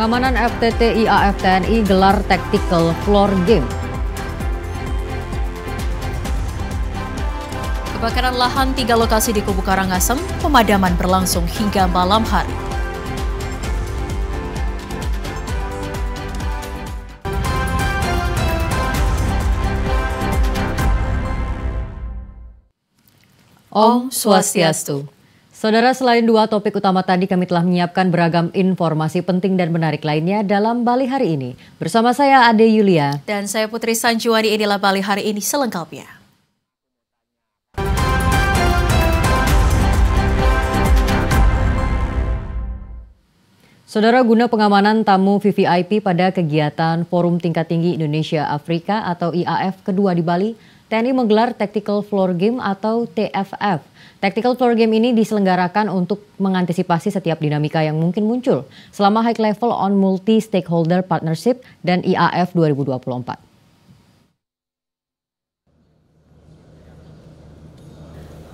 Pengamanan FTT IAF TNI gelar tactical floor game. Kebakaran lahan 3 lokasi di Kubu Karangasem, pemadaman berlangsung hingga malam hari. Om Swastiastu. Saudara, selain 2 topik utama tadi, kami telah menyiapkan beragam informasi penting dan menarik lainnya dalam Bali hari ini. Bersama saya Ade Yulia. Dan saya Putri Sanjuani, inilah Bali hari ini selengkapnya. Saudara, guna pengamanan tamu VVIP pada kegiatan Forum Tingkat Tinggi Indonesia Afrika atau IAF kedua di Bali, TNI menggelar Tactical Floor Game atau TFF. Tactical Floor Game ini diselenggarakan untuk mengantisipasi setiap dinamika yang mungkin muncul selama High Level on Multi-Stakeholder Partnership dan IAF 2024.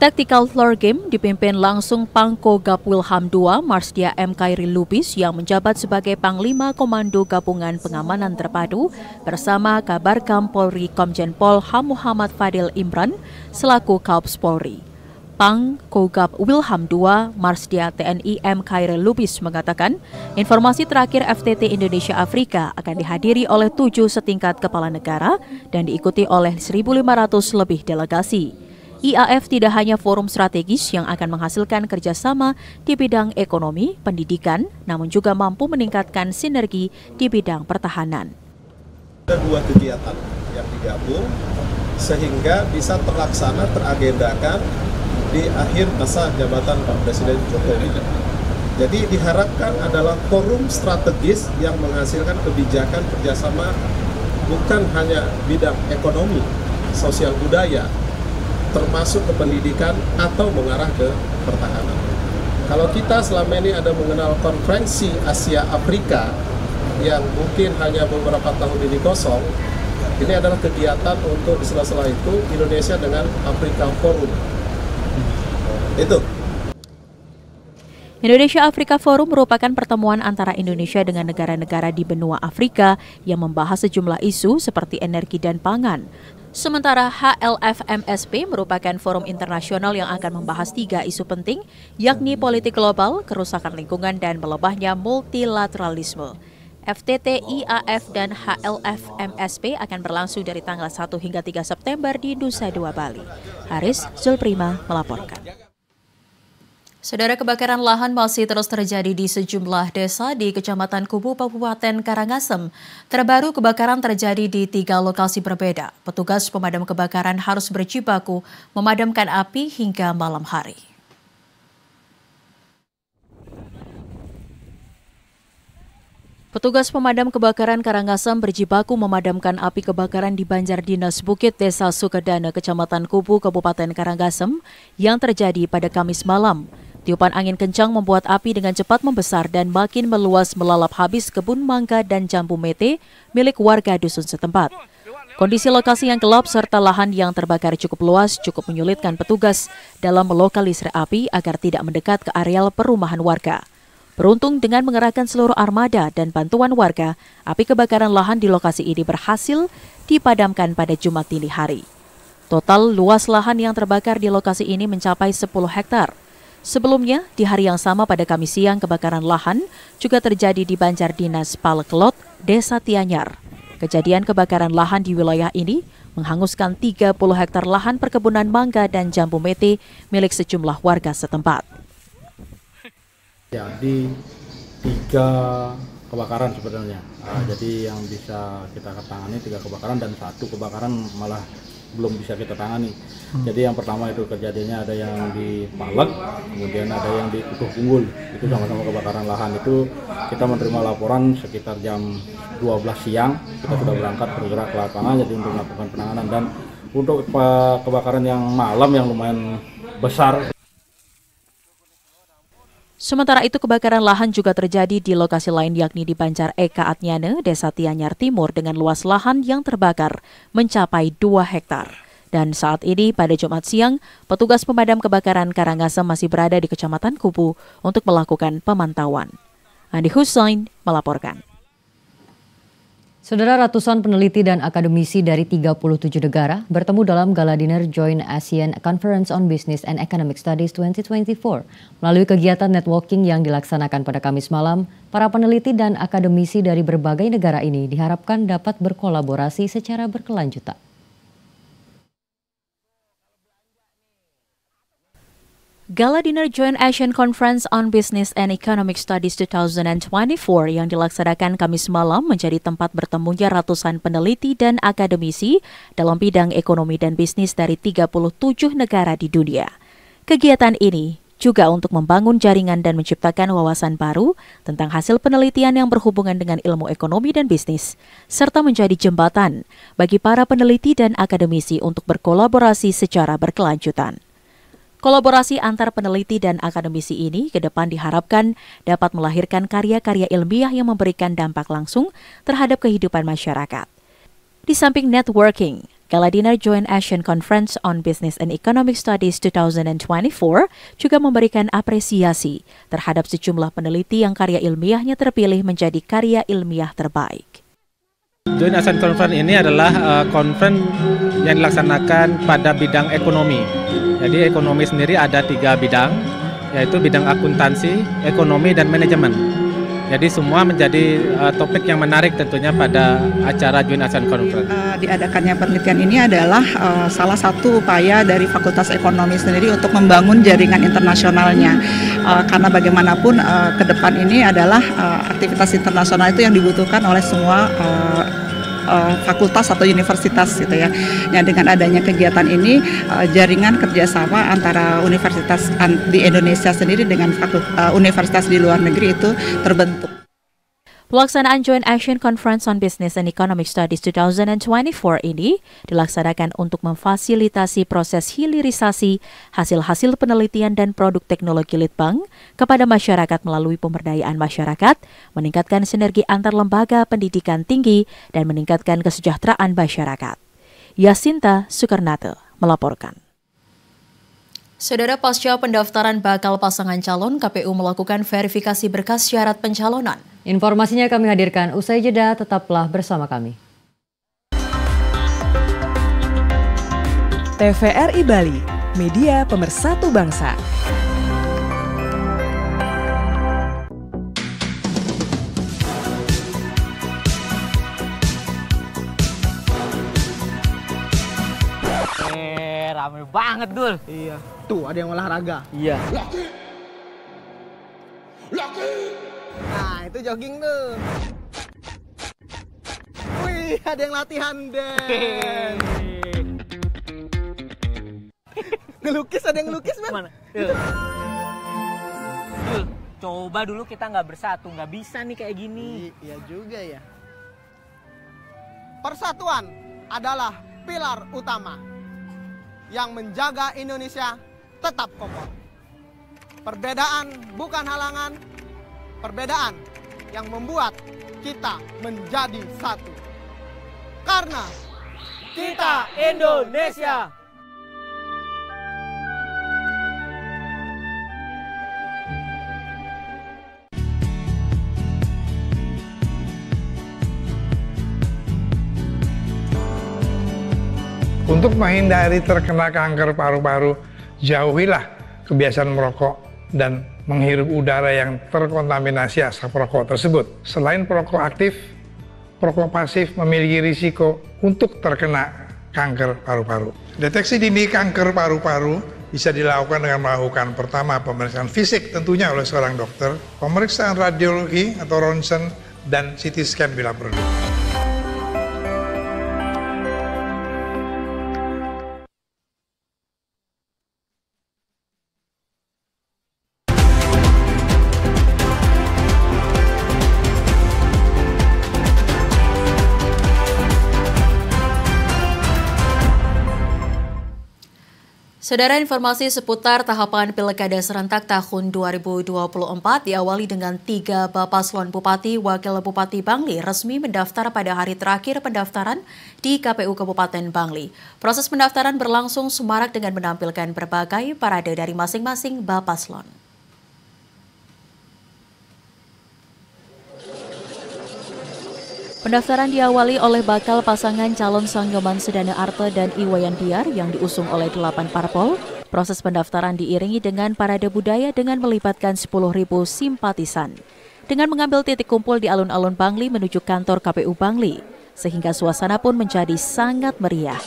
Tactical Floor Game dipimpin langsung Pangkogap Wilham II Marsdia M. Khairil Lubis yang menjabat sebagai Panglima Komando Gabungan Pengamanan Terpadu bersama Kabarkam Polri Komjen Pol H. Muhammad Fadil Imran selaku Kaups Polri. Pangkogap Wilham II Marsdia TNI M. Khairil Lubis mengatakan informasi terakhir FTT Indonesia Afrika akan dihadiri oleh 7 setingkat kepala negara dan diikuti oleh 1.500 lebih delegasi. IAF tidak hanya forum strategis yang akan menghasilkan kerjasama di bidang ekonomi, pendidikan, namun juga mampu meningkatkan sinergi di bidang pertahanan. Ada 2 kegiatan yang digabung sehingga bisa terlaksana, teragendakan di akhir masa jabatan Pak Presiden Jokowi. Jadi diharapkan adalah forum strategis yang menghasilkan kebijakan kerjasama bukan hanya bidang ekonomi, sosial budaya, termasuk ke pendidikan atau mengarah ke pertahanan. Kalau kita selama ini ada mengenal konferensi Asia Afrika yang mungkin hanya beberapa tahun ini kosong, ini adalah kegiatan untuk di sela-sela itu Indonesia dengan Afrika Forum. Itu. Indonesia Afrika Forum merupakan pertemuan antara Indonesia dengan negara-negara di benua Afrika yang membahas sejumlah isu seperti energi dan pangan. Sementara HLF-MSP merupakan forum internasional yang akan membahas 3 isu penting, yakni politik global, kerusakan lingkungan, dan melemahnya multilateralisme. FTT, IAF, dan HLF-MSP akan berlangsung dari tanggal 1 hingga 3 September di Nusa Dua Bali. Haris Zulprima melaporkan. Saudara, kebakaran lahan masih terus terjadi di sejumlah desa di Kecamatan Kubu, Kabupaten Karangasem. Terbaru kebakaran terjadi di 3 lokasi berbeda. Petugas pemadam kebakaran harus berjibaku memadamkan api hingga malam hari. Petugas pemadam kebakaran Karangasem berjibaku memadamkan api kebakaran di Banjar Dinas Bukit Desa Sukedana, Kecamatan Kubu, Kabupaten Karangasem yang terjadi pada Kamis malam. Tiupan angin kencang membuat api dengan cepat membesar dan makin meluas melalap habis kebun mangga dan jambu mete milik warga dusun setempat. Kondisi lokasi yang gelap serta lahan yang terbakar cukup luas cukup menyulitkan petugas dalam melokalisir api agar tidak mendekat ke areal perumahan warga. Beruntung dengan mengerahkan seluruh armada dan bantuan warga, api kebakaran lahan di lokasi ini berhasil dipadamkan pada Jumat dini hari. Total luas lahan yang terbakar di lokasi ini mencapai 10 hektar. Sebelumnya, di hari yang sama pada Kamis siang, kebakaran lahan juga terjadi di Banjar Dinas Palekelot, Desa Tianyar. Kejadian kebakaran lahan di wilayah ini menghanguskan 30 hektar lahan perkebunan mangga dan jambu mete milik sejumlah warga setempat. Jadi 3 kebakaran sebenarnya. Jadi yang bisa kita tangani 3 kebakaran dan 1 kebakaran malah belum bisa kita tangani. Jadi yang pertama itu kejadiannya ada yang di Paleg, kemudian ada yang di Kutuh Punggul. Itu sama-sama kebakaran lahan. Itu kita menerima laporan sekitar jam 12 siang. Kita sudah berangkat bergerak ke lapangan jadi untuk melakukan penanganan. Dan untuk kebakaran yang malam yang lumayan besar. Sementara itu kebakaran lahan juga terjadi di lokasi lain yakni di Banjar Eka Atnyane, Desa Tianyar Timur dengan luas lahan yang terbakar mencapai 2 hektar. Dan saat ini pada Jumat siang, petugas pemadam kebakaran Karangasem masih berada di Kecamatan Kubu untuk melakukan pemantauan. Andi Hussein melaporkan. Saudara, ratusan peneliti dan akademisi dari 37 negara bertemu dalam Gala Dinner Joint ASEAN Conference on Business and Economic Studies 2024. Melalui kegiatan networking yang dilaksanakan pada Kamis malam, para peneliti dan akademisi dari berbagai negara ini diharapkan dapat berkolaborasi secara berkelanjutan. Gala Dinner Joint ASEAN Conference on Business and Economic Studies 2024 yang dilaksanakan Kamis malam menjadi tempat bertemunya ratusan peneliti dan akademisi dalam bidang ekonomi dan bisnis dari 37 negara di dunia. Kegiatan ini juga untuk membangun jaringan dan menciptakan wawasan baru tentang hasil penelitian yang berhubungan dengan ilmu ekonomi dan bisnis, serta menjadi jembatan bagi para peneliti dan akademisi untuk berkolaborasi secara berkelanjutan. Kolaborasi antar peneliti dan akademisi ini ke depan diharapkan dapat melahirkan karya-karya ilmiah yang memberikan dampak langsung terhadap kehidupan masyarakat. Di samping networking, Gala Dinner Joint ASEAN Conference on Business and Economic Studies 2024 juga memberikan apresiasi terhadap sejumlah peneliti yang karya ilmiahnya terpilih menjadi karya ilmiah terbaik. Joint ASEAN Conference ini adalah conference yang dilaksanakan pada bidang ekonomi. Jadi ekonomi sendiri ada 3 bidang, yaitu bidang akuntansi, ekonomi, dan manajemen. Jadi semua menjadi topik yang menarik tentunya pada acara Joint ASEAN Conference. Diadakannya penelitian ini adalah salah satu upaya dari Fakultas Ekonomi sendiri untuk membangun jaringan internasionalnya. Karena bagaimanapun ke depan ini adalah aktivitas internasional itu yang dibutuhkan oleh semua fakultas atau universitas gitu ya. Nah, dengan adanya kegiatan ini jaringan kerjasama antara universitas di Indonesia sendiri dengan universitas di luar negeri itu terbentuk. Pelaksanaan Joint ASEAN Conference on Business and Economic Studies 2024 ini dilaksanakan untuk memfasilitasi proses hilirisasi hasil-hasil penelitian dan produk teknologi Litbang kepada masyarakat melalui pemberdayaan masyarakat, meningkatkan sinergi antar lembaga pendidikan tinggi, dan meningkatkan kesejahteraan masyarakat. Yasinta Sukarnate melaporkan. Saudara, pasca pendaftaran bakal pasangan calon, KPU melakukan verifikasi berkas syarat pencalonan. Informasinya kami hadirkan usai jeda, tetaplah bersama kami. TVRI Bali, media pemersatu bangsa. Rame banget, Dul. Iya. Tuh, ada yang olahraga. Iya. Nah, itu jogging tuh. Wih, ada yang latihan dance. Ngelukis, ada yang ngelukis, Man. Mana? Dul, coba dulu kita nggak bersatu. Nggak bisa nih kayak gini. Iya juga ya. Persatuan adalah pilar utama yang menjaga Indonesia tetap kokoh. Perbedaan bukan halangan, perbedaan yang membuat kita menjadi satu. Karena kita Indonesia. Untuk menghindari terkena kanker paru-paru, jauhilah kebiasaan merokok dan menghirup udara yang terkontaminasi asap rokok tersebut. Selain perokok aktif, perokok pasif memiliki risiko untuk terkena kanker paru-paru. Deteksi dini kanker paru-paru bisa dilakukan dengan melakukan pertama pemeriksaan fisik tentunya oleh seorang dokter, pemeriksaan radiologi atau ronsen, dan CT scan bila perlu. Saudara, informasi seputar tahapan Pilkada serentak tahun 2024 diawali dengan 3 Paslon Bupati Wakil Bupati Bangli resmi mendaftar pada hari terakhir pendaftaran di KPU Kabupaten Bangli. Proses pendaftaran berlangsung semarak dengan menampilkan berbagai parade dari masing-masing Paslon. Pendaftaran diawali oleh bakal pasangan calon Sanggaman Sedana Arte dan Iwayan Biar yang diusung oleh 8 parpol. Proses pendaftaran diiringi dengan parade budaya dengan melibatkan 10.000 simpatisan. Dengan mengambil titik kumpul di alun-alun Bangli menuju kantor KPU Bangli, sehingga suasana pun menjadi sangat meriah.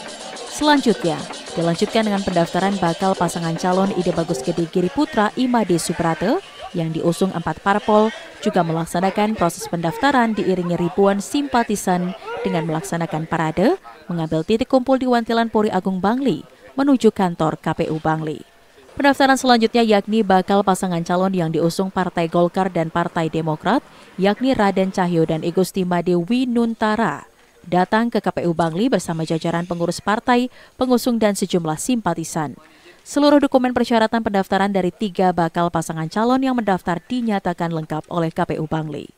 Selanjutnya, dilanjutkan dengan pendaftaran bakal pasangan calon Ide Bagus Gede Giri Putra Imade Subrate yang diusung 4 parpol juga melaksanakan proses pendaftaran diiringi ribuan simpatisan dengan melaksanakan parade, mengambil titik kumpul di Wantilan Polri Agung Bangli menuju kantor KPU Bangli. Pendaftaran selanjutnya yakni bakal pasangan calon yang diusung Partai Golkar dan Partai Demokrat, yakni Raden Cahyo dan Igusti Made Winuntara, datang ke KPU Bangli bersama jajaran pengurus partai, pengusung dan sejumlah simpatisan. Seluruh dokumen persyaratan pendaftaran dari 3 bakal pasangan calon yang mendaftar dinyatakan lengkap oleh KPU Bangli.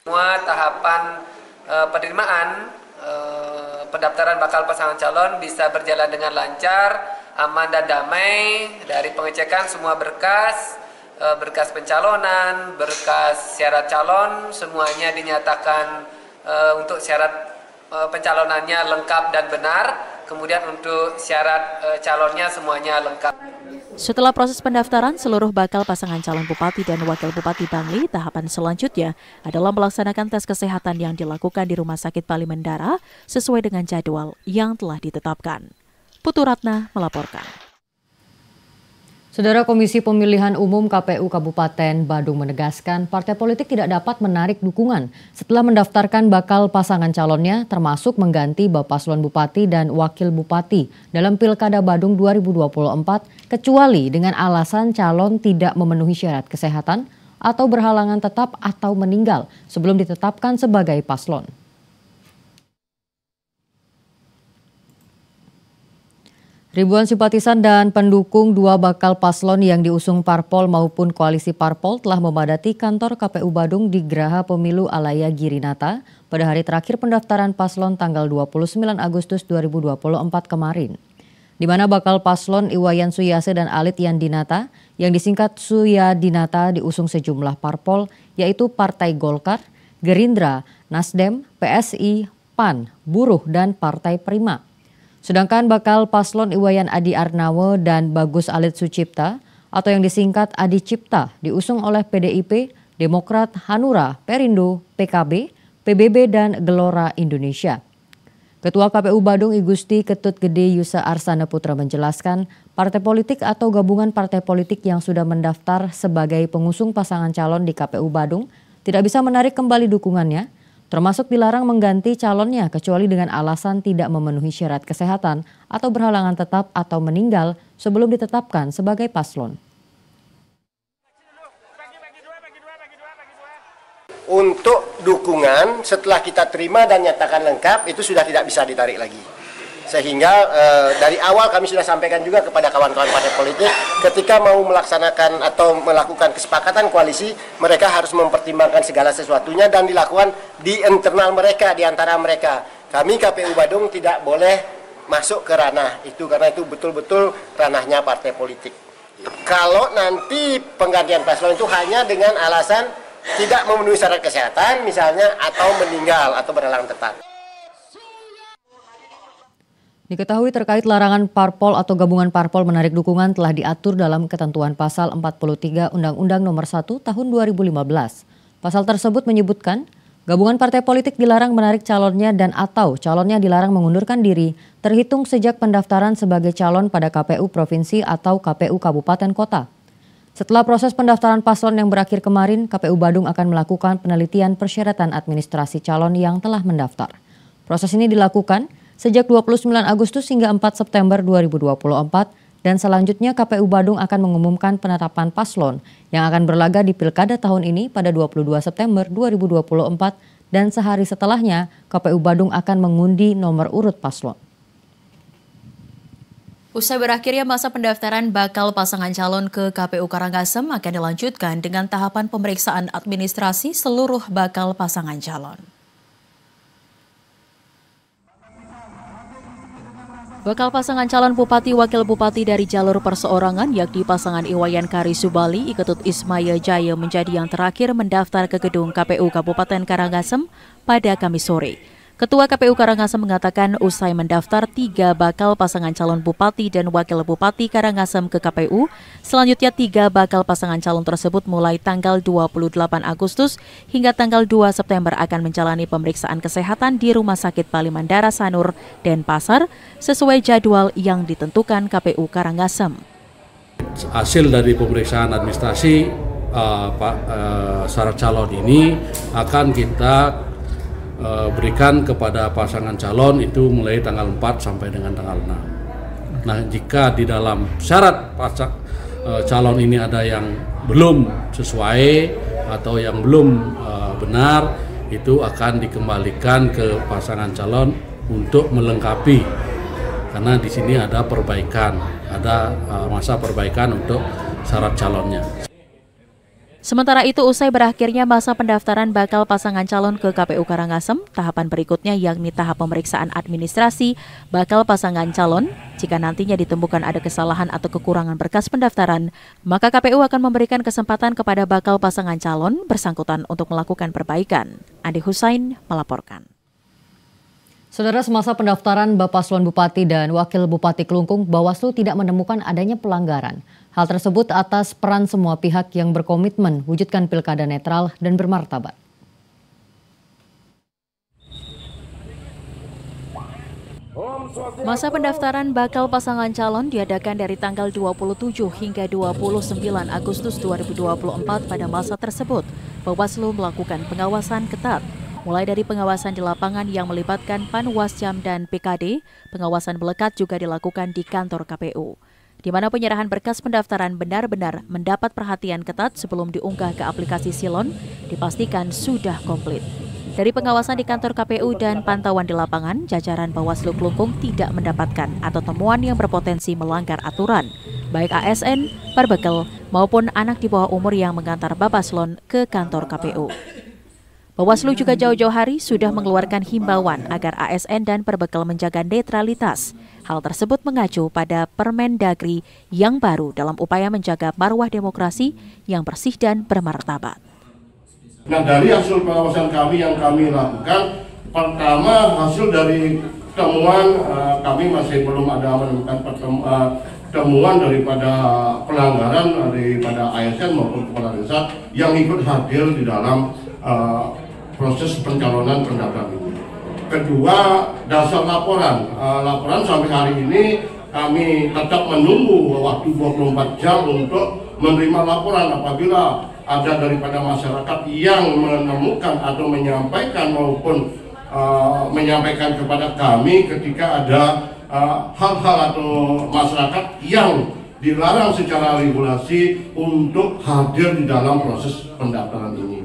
Semua tahapan penerimaan pendaftaran bakal pasangan calon bisa berjalan dengan lancar, aman dan damai. Dari pengecekan semua berkas, berkas pencalonan, berkas syarat calon, semuanya dinyatakan untuk syarat pencalonannya lengkap dan benar. Kemudian untuk syarat calonnya semuanya lengkap. Setelah proses pendaftaran, seluruh bakal pasangan calon bupati dan wakil bupati Bangli, tahapan selanjutnya adalah melaksanakan tes kesehatan yang dilakukan di Rumah Sakit Bali Mendara sesuai dengan jadwal yang telah ditetapkan. Putu Ratna melaporkan. Saudara, Komisi Pemilihan Umum KPU Kabupaten Badung menegaskan partai politik tidak dapat menarik dukungan setelah mendaftarkan bakal pasangan calonnya termasuk mengganti Paslon Bupati dan Wakil Bupati dalam Pilkada Badung 2024 kecuali dengan alasan calon tidak memenuhi syarat kesehatan atau berhalangan tetap atau meninggal sebelum ditetapkan sebagai paslon. Ribuan simpatisan dan pendukung 2 bakal paslon yang diusung parpol maupun koalisi parpol telah memadati kantor KPU Badung di Geraha Pemilu Alaya Girinata pada hari terakhir pendaftaran paslon tanggal 29 Agustus 2024 kemarin. Di mana bakal paslon Iwayan Suyase dan Alit Yandinata yang disingkat Suyadinata diusung sejumlah parpol yaitu Partai Golkar, Gerindra, Nasdem, PSI, PAN, Buruh, dan Partai Prima. Sedangkan bakal paslon Iwayan Adi Arnawo dan Bagus Alit Sucipta atau yang disingkat Adi Cipta diusung oleh PDIP, Demokrat, Hanura, Perindo, PKB, PBB, dan Gelora Indonesia. Ketua KPU Badung Igusti Ketut Gede Yusa Arsana Putra menjelaskan partai politik atau gabungan partai politik yang sudah mendaftar sebagai pengusung pasangan calon di KPU Badung tidak bisa menarik kembali dukungannya, termasuk dilarang mengganti calonnya kecuali dengan alasan tidak memenuhi syarat kesehatan atau berhalangan tetap atau meninggal sebelum ditetapkan sebagai paslon. Untuk dukungan setelah kita terima dan nyatakan lengkap itu sudah tidak bisa ditarik lagi. Sehingga dari awal kami sudah sampaikan juga kepada kawan-kawan partai politik ketika mau melaksanakan atau melakukan kesepakatan koalisi, mereka harus mempertimbangkan segala sesuatunya dan dilakukan di internal mereka, di antara mereka. Kami KPU Badung tidak boleh masuk ke ranah itu karena itu betul-betul ranahnya partai politik. Kalau nanti penggantian paslon itu hanya dengan alasan tidak memenuhi syarat kesehatan misalnya atau meninggal atau berhalangan tetap. Diketahui terkait larangan parpol atau gabungan parpol menarik dukungan telah diatur dalam ketentuan pasal 43 Undang-Undang Nomor 1 Tahun 2015. Pasal tersebut menyebutkan Gabungan partai politik dilarang menarik calonnya dan atau calonnya dilarang mengundurkan diri terhitung sejak pendaftaran sebagai calon pada KPU Provinsi atau KPU Kabupaten Kota. Setelah proses pendaftaran paslon yang berakhir kemarin, KPU Badung akan melakukan penelitian persyaratan administrasi calon yang telah mendaftar. Proses ini dilakukan sejak 29 Agustus hingga 4 September 2024 dan selanjutnya KPU Badung akan mengumumkan penetapan paslon yang akan berlaga di Pilkada tahun ini pada 22 September 2024 dan sehari setelahnya KPU Badung akan mengundi nomor urut paslon. Usai berakhirnya masa pendaftaran bakal pasangan calon ke KPU Karangasem akan dilanjutkan dengan tahapan pemeriksaan administrasi seluruh bakal pasangan calon. Bakal pasangan calon Bupati Wakil Bupati dari jalur perseorangan yakni pasangan Iwayan Kari Subali Iketut Ismaya Jaya menjadi yang terakhir mendaftar ke gedung KPU Kabupaten Karangasem pada Kamis sore. Ketua KPU Karangasem mengatakan usai mendaftar 3 bakal pasangan calon Bupati dan Wakil Bupati Karangasem ke KPU, selanjutnya 3 bakal pasangan calon tersebut mulai tanggal 28 Agustus hingga tanggal 2 September akan menjalani pemeriksaan kesehatan di Rumah Sakit Palimandara Sanur, Denpasar, sesuai jadwal yang ditentukan KPU Karangasem. Hasil dari pemeriksaan administrasi syarat calon ini akan kita berikan kepada pasangan calon itu mulai tanggal 4 sampai dengan tanggal 6. Nah, jika di dalam syarat calon ini ada yang belum sesuai atau yang belum benar, itu akan dikembalikan ke pasangan calon untuk melengkapi. Karena di sini ada perbaikan, ada masa perbaikan untuk syarat calonnya. Sementara itu, usai berakhirnya masa pendaftaran bakal pasangan calon ke KPU Karangasem, tahapan berikutnya yakni tahap pemeriksaan administrasi bakal pasangan calon. Jika nantinya ditemukan ada kesalahan atau kekurangan berkas pendaftaran, maka KPU akan memberikan kesempatan kepada bakal pasangan calon bersangkutan untuk melakukan perbaikan. Andi Husain melaporkan. Saudara, semasa pendaftaran Paslon Bupati dan Wakil Bupati Kelungkung, Bawaslu tidak menemukan adanya pelanggaran. Hal tersebut atas peran semua pihak yang berkomitmen wujudkan pilkada netral dan bermartabat. Masa pendaftaran bakal pasangan calon diadakan dari tanggal 27 hingga 29 Agustus 2024. Pada masa tersebut, Bawaslu melakukan pengawasan ketat. Mulai dari pengawasan di lapangan yang melibatkan Panwascam dan PKD, pengawasan melekat juga dilakukan di kantor KPU, di mana penyerahan berkas pendaftaran benar-benar mendapat perhatian ketat sebelum diunggah ke aplikasi Silon, dipastikan sudah komplit. Dari pengawasan di kantor KPU dan pantauan di lapangan, jajaran Bawaslu Kelungkung tidak mendapatkan atau temuan yang berpotensi melanggar aturan, baik ASN, Perbekel, maupun anak di bawah umur yang mengantar Bapaslon ke kantor KPU. Bawaslu juga jauh-jauh hari sudah mengeluarkan himbauan agar ASN dan Perbekel menjaga netralitas. Hal tersebut mengacu pada Permendagri yang baru dalam upaya menjaga marwah demokrasi yang bersih dan bermartabat. Nah, dari hasil pengawasan kami yang kami lakukan, pertama hasil dari temuan kami masih belum ada menemukan temuan daripada pelanggaran daripada ASN maupun kepala desa yang ikut hadir di dalam proses pencalonan pendaftaran ini. Kedua, dasar laporan. Laporan sampai hari ini kami tetap menunggu waktu 24 jam untuk menerima laporan apabila ada daripada masyarakat yang menemukan atau menyampaikan maupun menyampaikan kepada kami ketika ada hal-hal atau masyarakat yang dilarang secara regulasi untuk hadir di dalam proses pendaftaran ini.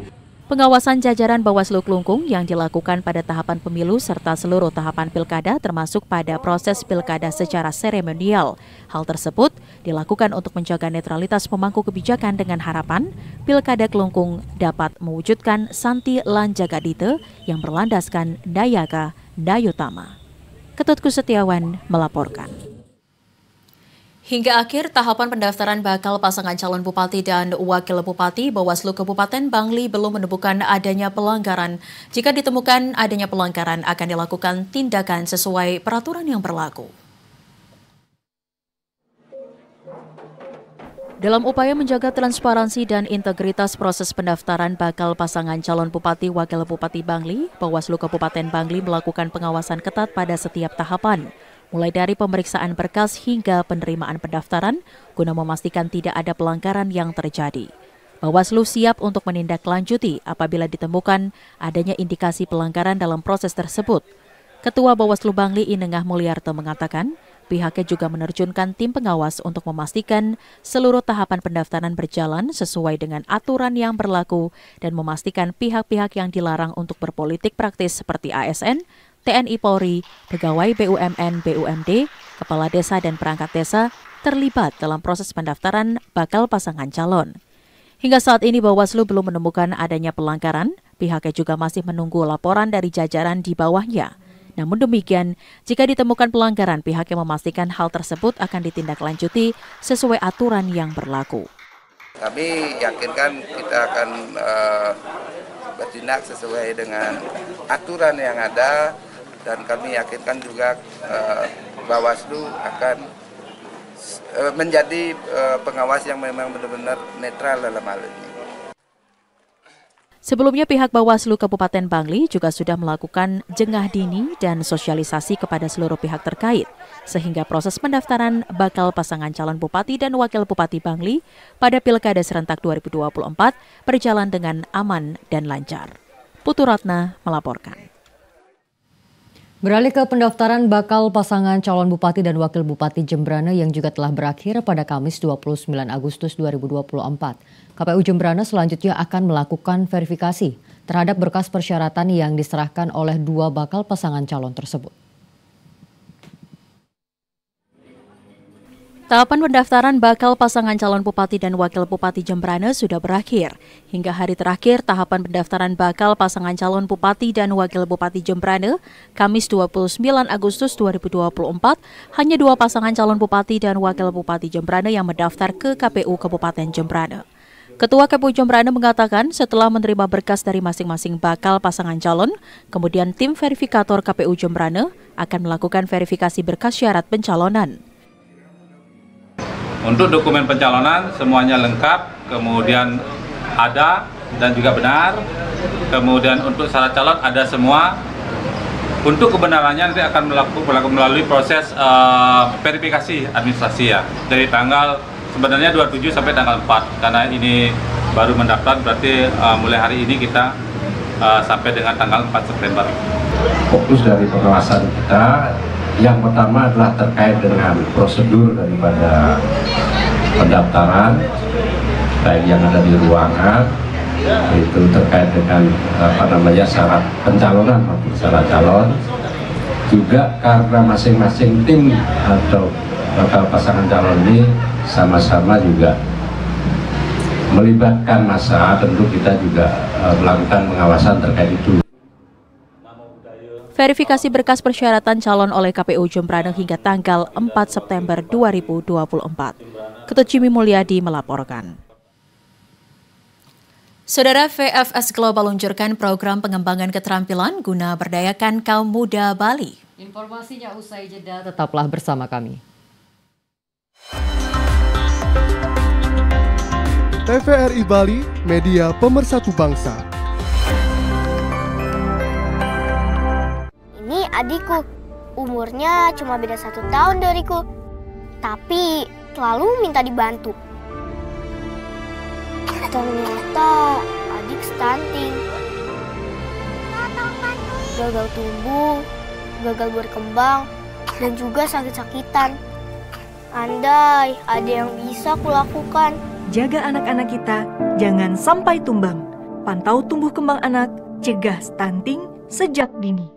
Pengawasan jajaran Bawaslu Kelungkung yang dilakukan pada tahapan pemilu serta seluruh tahapan pilkada termasuk pada proses pilkada secara seremonial. Hal tersebut dilakukan untuk menjaga netralitas pemangku kebijakan dengan harapan pilkada Kelungkung dapat mewujudkan Santi Lanjagadite yang berlandaskan Dayaka Dayutama. Ketutku Setiawan melaporkan. Hingga akhir tahapan pendaftaran bakal pasangan calon bupati dan wakil bupati, Bawaslu Kabupaten Bangli belum menemukan adanya pelanggaran. Jika ditemukan adanya pelanggaran, akan dilakukan tindakan sesuai peraturan yang berlaku. Dalam upaya menjaga transparansi dan integritas proses pendaftaran bakal pasangan calon Bupati Wakil Bupati Bangli, Bawaslu Kabupaten Bangli melakukan pengawasan ketat pada setiap tahapan, mulai dari pemeriksaan berkas hingga penerimaan pendaftaran, guna memastikan tidak ada pelanggaran yang terjadi. Bawaslu siap untuk menindaklanjuti apabila ditemukan adanya indikasi pelanggaran dalam proses tersebut. Ketua Bawaslu Bangli Inengah Mulyarto mengatakan, pihaknya juga menerjunkan tim pengawas untuk memastikan seluruh tahapan pendaftaran berjalan sesuai dengan aturan yang berlaku dan memastikan pihak-pihak yang dilarang untuk berpolitik praktis seperti ASN, TNI Polri, pegawai BUMN, BUMD, kepala desa dan perangkat desa terlibat dalam proses pendaftaran bakal pasangan calon. Hingga saat ini Bawaslu belum menemukan adanya pelanggaran, pihaknya juga masih menunggu laporan dari jajaran di bawahnya. Namun demikian, jika ditemukan pelanggaran, pihaknya memastikan hal tersebut akan ditindaklanjuti sesuai aturan yang berlaku. Kami yakinkan kita akan bertindak sesuai dengan aturan yang ada, dan kami yakinkan juga Bawaslu akan menjadi pengawas yang memang benar-benar netral dalam hal ini. Sebelumnya pihak Bawaslu Kabupaten Bangli juga sudah melakukan jengah dini dan sosialisasi kepada seluruh pihak terkait, sehingga proses pendaftaran bakal pasangan calon Bupati dan Wakil Bupati Bangli pada Pilkada Serentak 2024 berjalan dengan aman dan lancar. Putu Ratna melaporkan. Beralih ke pendaftaran bakal pasangan calon Bupati dan Wakil Bupati Jembrana yang juga telah berakhir pada Kamis 29 Agustus 2024. KPU Jembrana selanjutnya akan melakukan verifikasi terhadap berkas persyaratan yang diserahkan oleh dua bakal pasangan calon tersebut. Tahapan pendaftaran bakal pasangan calon Bupati dan Wakil Bupati Jembrana sudah berakhir. Hingga hari terakhir tahapan pendaftaran bakal pasangan calon Bupati dan Wakil Bupati Jembrana, Kamis 29 Agustus 2024, hanya dua pasangan calon Bupati dan Wakil Bupati Jembrana yang mendaftar ke KPU Kabupaten Jembrana. Ketua KPU Jembrana mengatakan setelah menerima berkas dari masing-masing bakal pasangan calon, kemudian tim verifikator KPU Jembrana akan melakukan verifikasi berkas syarat pencalonan. Untuk dokumen pencalonan semuanya lengkap, kemudian ada dan juga benar. Kemudian untuk syarat calon ada semua. Untuk kebenarannya nanti akan melalui proses verifikasi administrasi ya. Dari tanggal sebenarnya 27 sampai tanggal 4. Karena ini baru mendaftar, berarti mulai hari ini kita sampai dengan tanggal 4 September. Fokus dari pengawasan kita yang pertama adalah terkait dengan prosedur daripada pendaftaran, baik yang ada di ruangan, itu terkait dengan syarat pencalonan maupun syarat calon. Juga karena masing-masing tim atau bakal pasangan calon ini sama-sama juga melibatkan massa, tentu kita juga melakukan pengawasan terkait itu. Verifikasi berkas persyaratan calon oleh KPU Jembrana hingga tanggal 4 September 2024. Ketut Jimmy Mulyadi melaporkan. Saudara, VFS Global luncurkan program pengembangan keterampilan guna berdayakan kaum muda Bali. Informasinya usai jeda, tetaplah bersama kami. TVRI Bali, media pemersatu bangsa. Ini adikku, umurnya cuma beda 1 tahun dariku, tapi selalu minta dibantu. Ternyata adik stunting, gagal tumbuh, gagal berkembang, dan juga sakit-sakitan. Andai ada yang bisa kulakukan. Jaga anak-anak kita, jangan sampai tumbang. Pantau tumbuh kembang anak, cegah stunting sejak dini.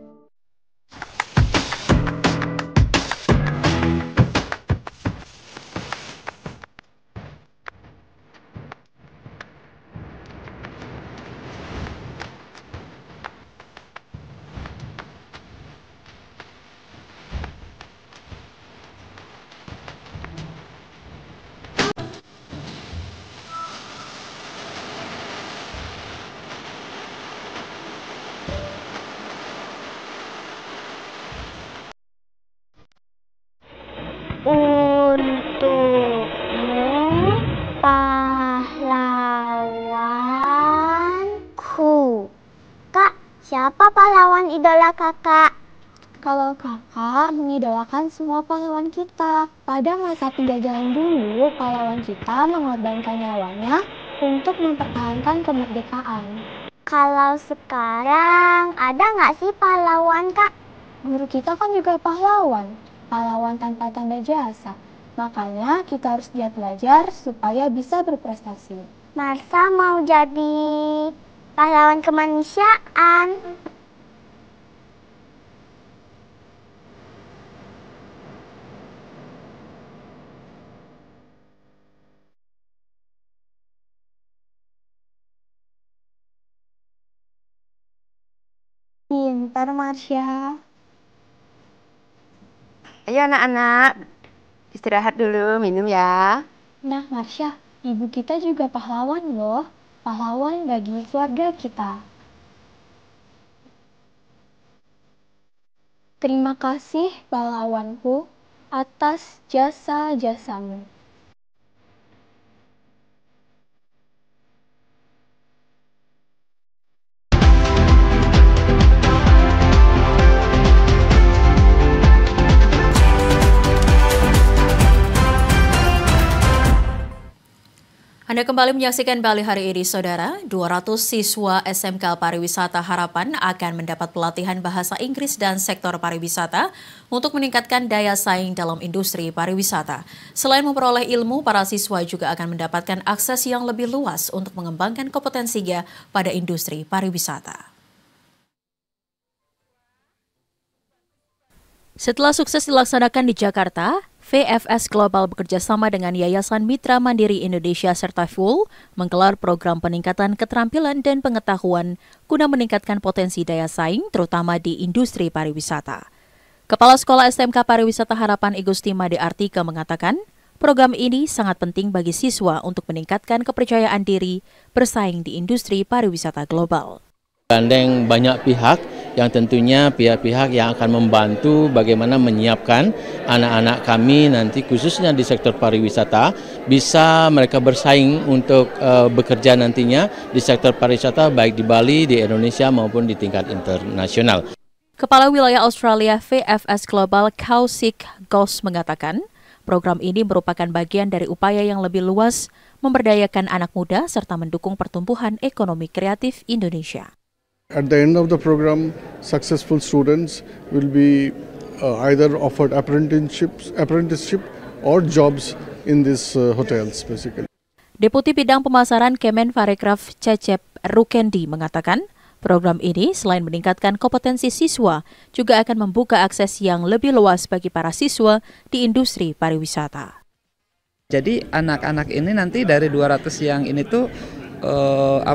Pahlawanku. Kak, siapa pahlawan idola kakak? Kalau kakak mengidolakan semua pahlawan kita. Pada masa penjajahan dulu, pahlawan kita mengorbankan nyawanya untuk mempertahankan kemerdekaan. Kalau sekarang, ada nggak sih pahlawan, Kak? Guru kita kan juga pahlawan tanpa tanda jasa. Makanya kita harus giat belajar supaya bisa berprestasi. Marsha mau jadi pahlawan kemanusiaan. Pintar, Marsha. Ayo anak-anak, istirahat dulu, minum ya. Nah, Marsha, ibu kita juga pahlawan loh. Pahlawan bagi keluarga kita. Terima kasih pahlawanku atas jasa-jasamu. Anda kembali menyaksikan Bali hari ini, Saudara. 200 siswa SMK Pariwisata Harapan akan mendapat pelatihan bahasa Inggris dan sektor pariwisata untuk meningkatkan daya saing dalam industri pariwisata. Selain memperoleh ilmu, para siswa juga akan mendapatkan akses yang lebih luas untuk mengembangkan kompetensinya pada industri pariwisata. Setelah sukses dilaksanakan di Jakarta, VFS Global bekerjasama dengan Yayasan Mitra Mandiri Indonesia serta FUL menggelar program peningkatan keterampilan dan pengetahuan guna meningkatkan potensi daya saing terutama di industri pariwisata. Kepala Sekolah SMK Pariwisata Harapan Igusti Made Artika mengatakan, program ini sangat penting bagi siswa untuk meningkatkan kepercayaan diri bersaing di industri pariwisata global. Gandeng banyak pihak yang tentunya pihak-pihak yang akan membantu bagaimana menyiapkan anak-anak kami nanti khususnya di sektor pariwisata bisa mereka bersaing untuk bekerja nantinya di sektor pariwisata baik di Bali, di Indonesia maupun di tingkat internasional. Kepala Wilayah Australia VFS Global Kausik Gos mengatakan, program ini merupakan bagian dari upaya yang lebih luas memberdayakan anak muda serta mendukung pertumbuhan ekonomi kreatif Indonesia. At the end of the program, successful students will be either offered apprenticeship or jobs in these hotels basically. Deputi Bidang Pemasaran Kemenparekraf Cecep Rukendi mengatakan, program ini selain meningkatkan kompetensi siswa, juga akan membuka akses yang lebih luas bagi para siswa di industri pariwisata. Jadi anak-anak ini nanti dari 200 yang ini tuh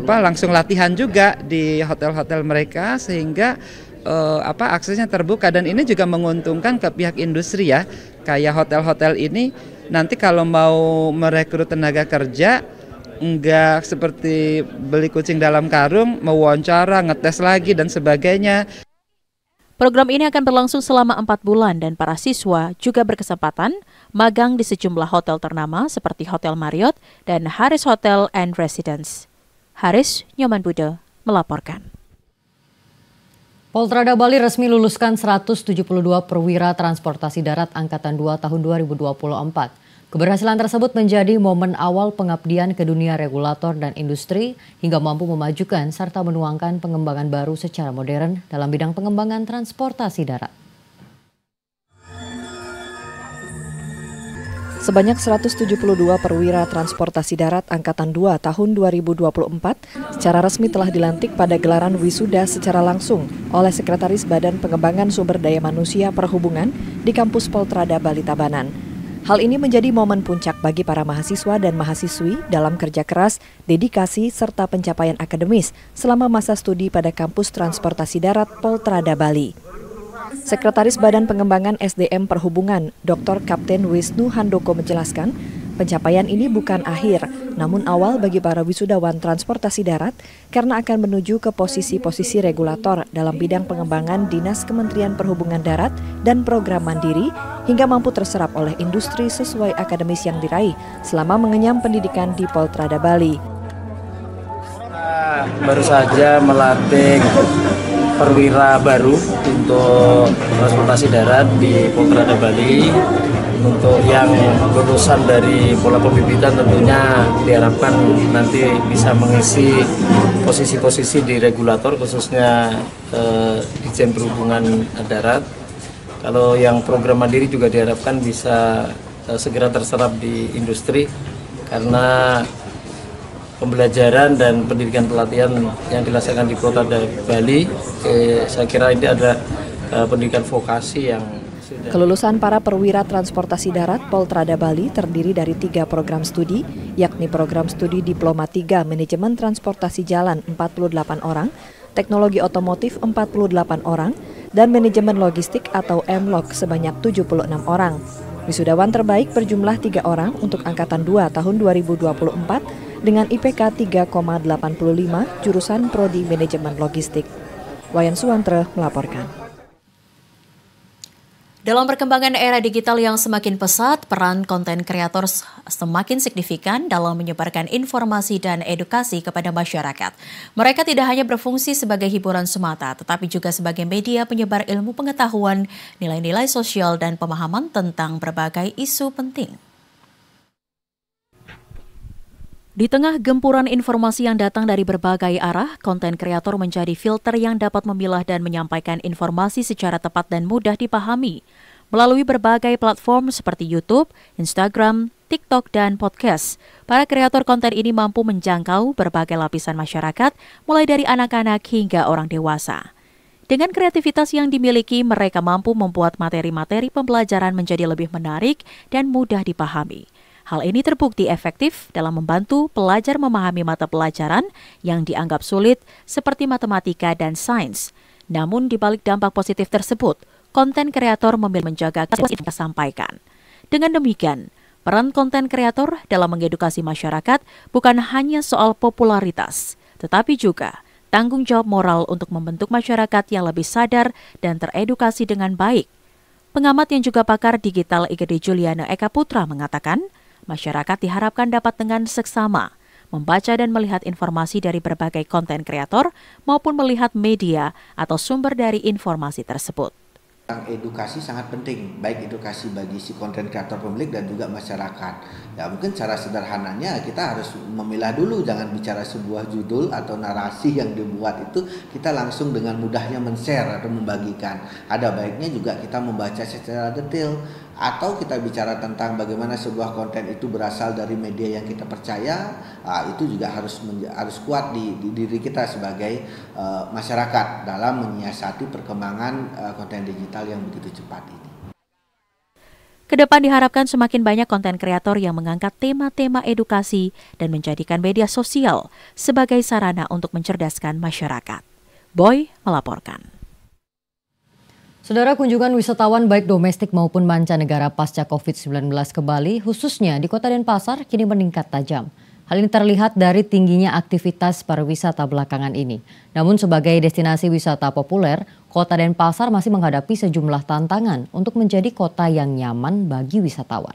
langsung latihan juga di hotel-hotel mereka sehingga aksesnya terbuka dan ini juga menguntungkan ke pihak industri ya. Kayak hotel-hotel ini nanti kalau mau merekrut tenaga kerja enggak seperti beli kucing dalam karung, mewawancara, ngetes lagi dan sebagainya. Program ini akan berlangsung selama 4 bulan dan para siswa juga berkesempatan magang di sejumlah hotel ternama seperti Hotel Marriott dan Harris Hotel and Residence. Haris Nyoman Budo melaporkan. Poltrada Bali resmi luluskan 172 perwira transportasi darat Angkatan 2 tahun 2024. Keberhasilan tersebut menjadi momen awal pengabdian ke dunia regulator dan industri hingga mampu memajukan serta menuangkan pengembangan baru secara modern dalam bidang pengembangan transportasi darat. Sebanyak 172 perwira transportasi darat Angkatan 2 tahun 2024 secara resmi telah dilantik pada gelaran wisuda secara langsung oleh Sekretaris Badan Pengembangan Sumber Daya Manusia Perhubungan di kampus Poltrada Bali Tabanan. Hal ini menjadi momen puncak bagi para mahasiswa dan mahasiswi dalam kerja keras, dedikasi, serta pencapaian akademis selama masa studi pada kampus transportasi darat Poltrada Bali. Sekretaris Badan Pengembangan SDM Perhubungan, Dr. Kapten Wisnu Handoko menjelaskan, Pencapaian ini bukan akhir, namun awal bagi para wisudawan transportasi darat karena akan menuju ke posisi-posisi regulator dalam bidang pengembangan Dinas Kementerian Perhubungan Darat dan program mandiri hingga mampu terserap oleh industri sesuai akademis yang diraih selama mengenyam pendidikan di Poltrada Bali. Baru saja melatih perwira baru untuk transportasi darat di Poltrada Bali. Untuk yang lulusan dari pola pembibitan tentunya diharapkan nanti bisa mengisi posisi-posisi di regulator khususnya Ditjen Perhubungan Darat. Kalau yang program mandiri juga diharapkan bisa segera terserap di industri karena pembelajaran dan pendidikan pelatihan yang dilaksanakan di Poltrada Bali, saya kira ini ada pendidikan vokasi yang Kelulusan para perwira transportasi darat Poltrada Bali terdiri dari 3 program studi, yakni program studi Diploma 3 Manajemen Transportasi Jalan 48 orang, Teknologi Otomotif 48 orang, dan Manajemen Logistik atau MLOG sebanyak 76 orang. Wisudawan terbaik berjumlah 3 orang untuk Angkatan 2 tahun 2024 dengan IPK 3,85 jurusan Prodi Manajemen Logistik. Wayan Suwantre melaporkan. Dalam perkembangan era digital yang semakin pesat, peran konten kreator semakin signifikan dalam menyebarkan informasi dan edukasi kepada masyarakat. Mereka tidak hanya berfungsi sebagai hiburan semata, tetapi juga sebagai media penyebar ilmu pengetahuan, nilai-nilai sosial, dan pemahaman tentang berbagai isu penting. Di tengah gempuran informasi yang datang dari berbagai arah, konten kreator menjadi filter yang dapat memilah dan menyampaikan informasi secara tepat dan mudah dipahami. Melalui berbagai platform seperti YouTube, Instagram, TikTok, dan podcast, para kreator konten ini mampu menjangkau berbagai lapisan masyarakat, mulai dari anak-anak hingga orang dewasa. Dengan kreativitas yang dimiliki, mereka mampu membuat materi-materi pembelajaran menjadi lebih menarik dan mudah dipahami. Hal ini terbukti efektif dalam membantu pelajar memahami mata pelajaran yang dianggap sulit seperti matematika dan sains. Namun di balik dampak positif tersebut, konten kreator memilih menjaga yang disampaikan. Dengan demikian, peran konten kreator dalam mengedukasi masyarakat bukan hanya soal popularitas, tetapi juga tanggung jawab moral untuk membentuk masyarakat yang lebih sadar dan teredukasi dengan baik. Pengamat yang juga pakar digital IGD Juliana Eka Putra mengatakan, masyarakat diharapkan dapat dengan seksama membaca dan melihat informasi dari berbagai konten kreator maupun melihat media atau sumber dari informasi tersebut. Edukasi sangat penting, baik edukasi bagi si konten kreator pemilik dan juga masyarakat. Ya mungkin cara sederhananya kita harus memilah dulu, jangan bicara sebuah judul atau narasi yang dibuat itu kita langsung dengan mudahnya men-share atau membagikan. Ada baiknya juga kita membaca secara detail atau kita bicara tentang bagaimana sebuah konten itu berasal dari media yang kita percaya. Itu juga harus kuat di diri kita sebagai masyarakat dalam menyiasati perkembangan konten digital yang begitu cepat ini. Kedepan diharapkan semakin banyak konten kreator yang mengangkat tema-tema edukasi dan menjadikan media sosial sebagai sarana untuk mencerdaskan masyarakat. Boy melaporkan. Saudara, kunjungan wisatawan baik domestik maupun mancanegara pasca COVID-19 ke Bali, khususnya di Kota Denpasar, kini meningkat tajam. Hal ini terlihat dari tingginya aktivitas pariwisata belakangan ini. Namun sebagai destinasi wisata populer, Kota Denpasar masih menghadapi sejumlah tantangan untuk menjadi kota yang nyaman bagi wisatawan.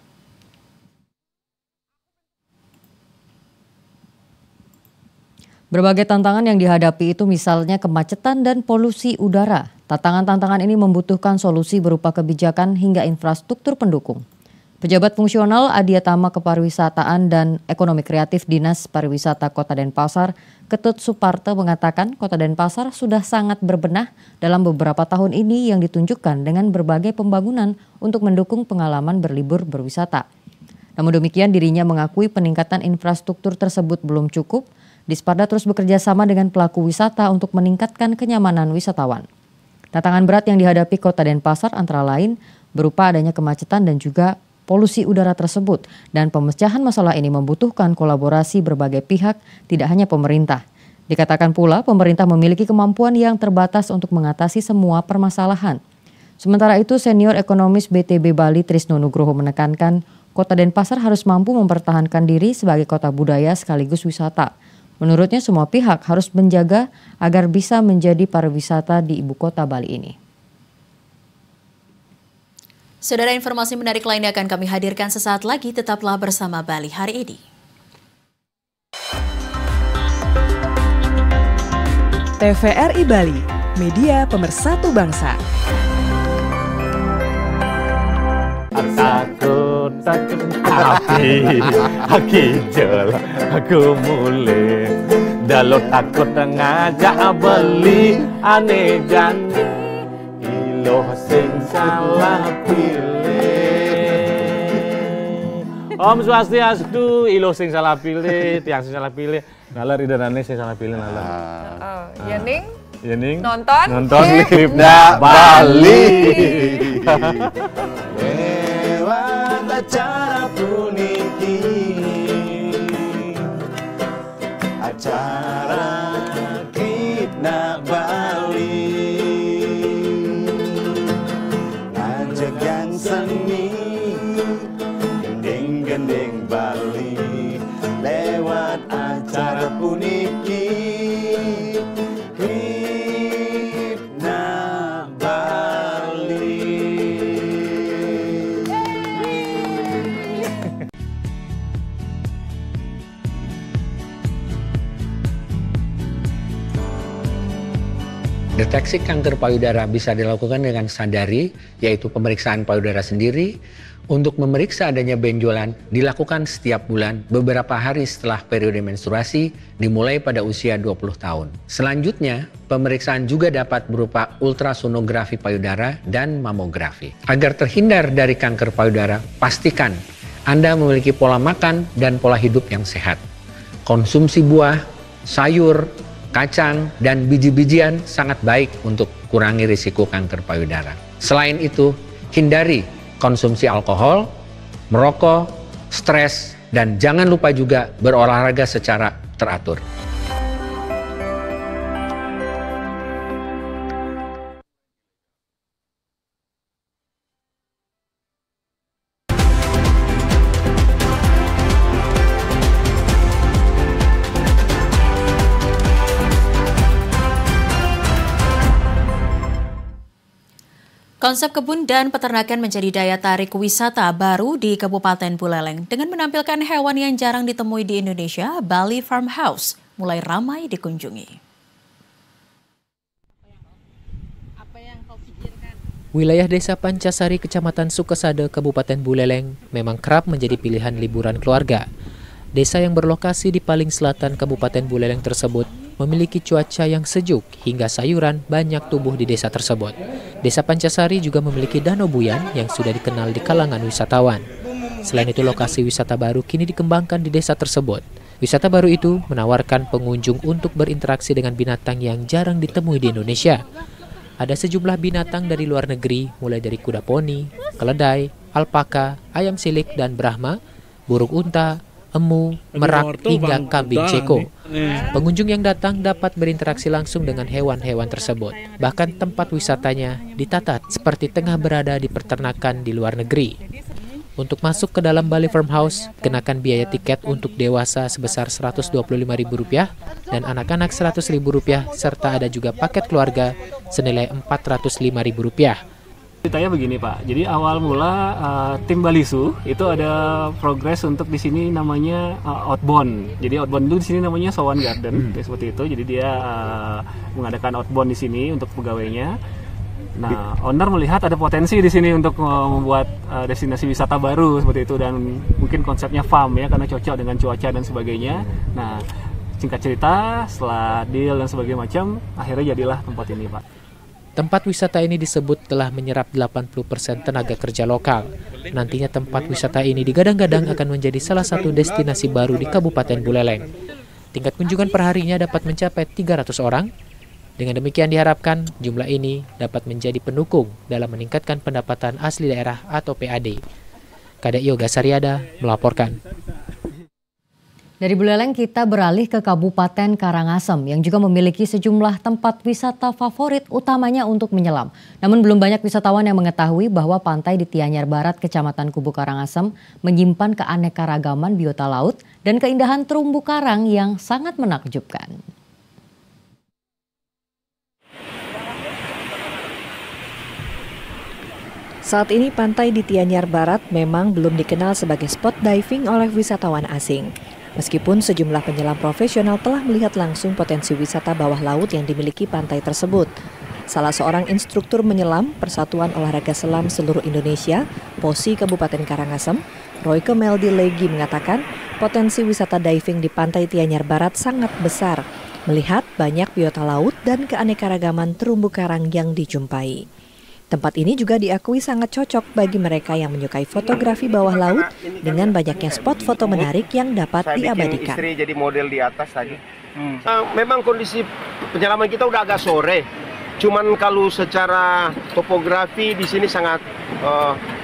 Berbagai tantangan yang dihadapi itu misalnya kemacetan dan polusi udara. Tantangan-tantangan ini membutuhkan solusi berupa kebijakan hingga infrastruktur pendukung. Pejabat fungsional Adiatama Kepariwisataan dan Ekonomi Kreatif Dinas Pariwisata Kota Denpasar, Ketut Suparto mengatakan Kota Denpasar sudah sangat berbenah dalam beberapa tahun ini yang ditunjukkan dengan berbagai pembangunan untuk mendukung pengalaman berlibur berwisata. Namun demikian dirinya mengakui peningkatan infrastruktur tersebut belum cukup. Disparda terus bekerja sama dengan pelaku wisata untuk meningkatkan kenyamanan wisatawan. Tantangan berat yang dihadapi Kota Denpasar antara lain berupa adanya kemacetan dan juga polusi udara tersebut, dan pemecahan masalah ini membutuhkan kolaborasi berbagai pihak, tidak hanya pemerintah. Dikatakan pula pemerintah memiliki kemampuan yang terbatas untuk mengatasi semua permasalahan. Sementara itu senior ekonomis BTB Bali Trisno Nugroho menekankan Kota Denpasar harus mampu mempertahankan diri sebagai kota budaya sekaligus wisata. Menurutnya semua pihak harus menjaga agar bisa menjadi pariwisata di ibu kota Bali ini. Saudara, informasi menarik lainnya akan kami hadirkan sesaat lagi. Tetaplah bersama Bali hari ini. TVRI Bali, media pemersatu bangsa. Takut aki jol aku mulai dalam takut ngajak beli aneh jane ilo sing salah pilih. Om Swastiastu, ilo sing salah pilih, tiang sing salah pilih, nalar idanane sing salah pilih nalar. Yening nonton klip Bali. Lewat acara puniki, acara klip Bali, ngajak yang seni, gending Bali, lewat acara puniki. Deteksi kanker payudara bisa dilakukan dengan sadari, yaitu pemeriksaan payudara sendiri. Untuk memeriksa adanya benjolan dilakukan setiap bulan beberapa hari setelah periode menstruasi dimulai pada usia 20 tahun. Selanjutnya, pemeriksaan juga dapat berupa ultrasonografi payudara dan mamografi. Agar terhindar dari kanker payudara, pastikan Anda memiliki pola makan dan pola hidup yang sehat. Konsumsi buah, sayur, kacang, dan biji-bijian sangat baik untuk kurangi risiko kanker payudara. Selain itu, hindari konsumsi alkohol, merokok, stres, dan jangan lupa juga berolahraga secara teratur. Konsep kebun dan peternakan menjadi daya tarik wisata baru di Kabupaten Buleleng. Dengan menampilkan hewan yang jarang ditemui di Indonesia, Bali Farmhouse mulai ramai dikunjungi. Wilayah Desa Pancasari, Kecamatan Sukesade, Kabupaten Buleleng memang kerap menjadi pilihan liburan keluarga. Desa yang berlokasi di paling selatan Kabupaten Buleleng tersebut memiliki cuaca yang sejuk hingga sayuran banyak tumbuh di desa tersebut. Desa Pancasari juga memiliki Danau Buyan yang sudah dikenal di kalangan wisatawan. Selain itu, lokasi wisata baru kini dikembangkan di desa tersebut. Wisata baru itu menawarkan pengunjung untuk berinteraksi dengan binatang yang jarang ditemui di Indonesia. Ada sejumlah binatang dari luar negeri, mulai dari kuda poni, keledai, alpaka, ayam silik dan brahma, burung unta, emu, merak, hingga kambing ceko. Pengunjung yang datang dapat berinteraksi langsung dengan hewan-hewan tersebut. Bahkan tempat wisatanya ditata seperti tengah berada di peternakan di luar negeri. Untuk masuk ke dalam Bali Farmhouse, kenakan biaya tiket untuk dewasa sebesar Rp125.000 dan anak-anak Rp100.000, serta ada juga paket keluarga senilai Rp405.000. Ceritanya begini Pak, jadi awal mula tim Balisu itu ada progres untuk di sini namanya outbound. Jadi outbound itu di sini namanya Sowan Garden, seperti itu. Jadi dia mengadakan outbound di sini untuk pegawainya. Nah, owner melihat ada potensi di sini untuk membuat destinasi wisata baru seperti itu, dan mungkin konsepnya farm ya, karena cocok dengan cuaca dan sebagainya. Nah, singkat cerita, setelah deal dan sebagainya macam, akhirnya jadilah tempat ini Pak. Tempat wisata ini disebut telah menyerap 80% tenaga kerja lokal. Nantinya tempat wisata ini digadang-gadang akan menjadi salah satu destinasi baru di Kabupaten Buleleng. Tingkat kunjungan perharinya dapat mencapai 300 orang. Dengan demikian diharapkan jumlah ini dapat menjadi pendukung dalam meningkatkan pendapatan asli daerah atau PAD. Kadek Yoga Sariada melaporkan. Dari Buleleng kita beralih ke Kabupaten Karangasem yang juga memiliki sejumlah tempat wisata favorit utamanya untuk menyelam. Namun belum banyak wisatawan yang mengetahui bahwa pantai di Tianyar Barat, Kecamatan Kubu Karangasem menyimpan keanekaragaman biota laut dan keindahan terumbu karang yang sangat menakjubkan. Saat ini pantai di Tianyar Barat memang belum dikenal sebagai spot diving oleh wisatawan asing. Meskipun sejumlah penyelam profesional telah melihat langsung potensi wisata bawah laut yang dimiliki pantai tersebut. Salah seorang instruktur menyelam Persatuan Olahraga Selam Seluruh Indonesia, POSI Kabupaten Karangasem, Royke Meldi Legi mengatakan potensi wisata diving di pantai Tianyar Barat sangat besar, melihat banyak biota laut dan keanekaragaman terumbu karang yang dijumpai. Tempat ini juga diakui sangat cocok bagi mereka yang menyukai fotografi bawah laut dengan banyaknya spot foto menarik yang dapat diabadikan. Istri jadi model di atas tadi. Memang kondisi penyelaman kita udah agak sore. Cuman kalau secara topografi di sini sangat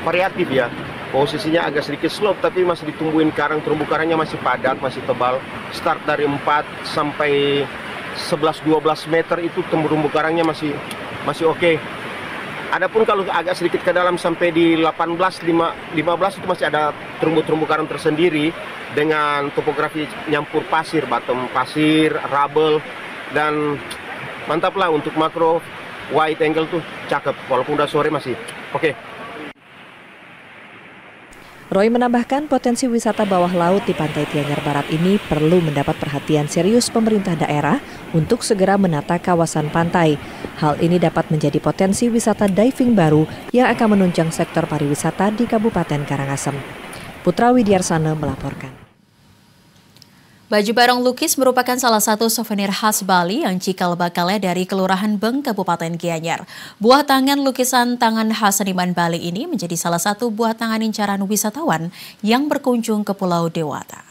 variatif ya. Posisinya agak sedikit slope tapi masih ditumbuhin karang, terumbu karangnya masih padat, masih tebal. Start dari 4 sampai 11-12 meter itu terumbu karangnya masih oke. Adapun kalau agak sedikit ke dalam sampai di 18-15 itu masih ada terumbu karang tersendiri dengan topografi nyampur pasir, bottom pasir, rubble, dan mantap lah untuk makro wide angle tuh cakep walaupun udah sore masih oke. Roy menambahkan potensi wisata bawah laut di pantai Tianyar Barat ini perlu mendapat perhatian serius pemerintah daerah untuk segera menata kawasan pantai. Hal ini dapat menjadi potensi wisata diving baru yang akan menunjang sektor pariwisata di Kabupaten Karangasem. Putra Widiarsana melaporkan. Baju barong lukis merupakan salah satu souvenir khas Bali yang cikal bakalnya dari Kelurahan Beng, Kabupaten Gianyar. Buah tangan lukisan tangan khas seniman Bali ini menjadi salah satu buah tangan incaran wisatawan yang berkunjung ke Pulau Dewata.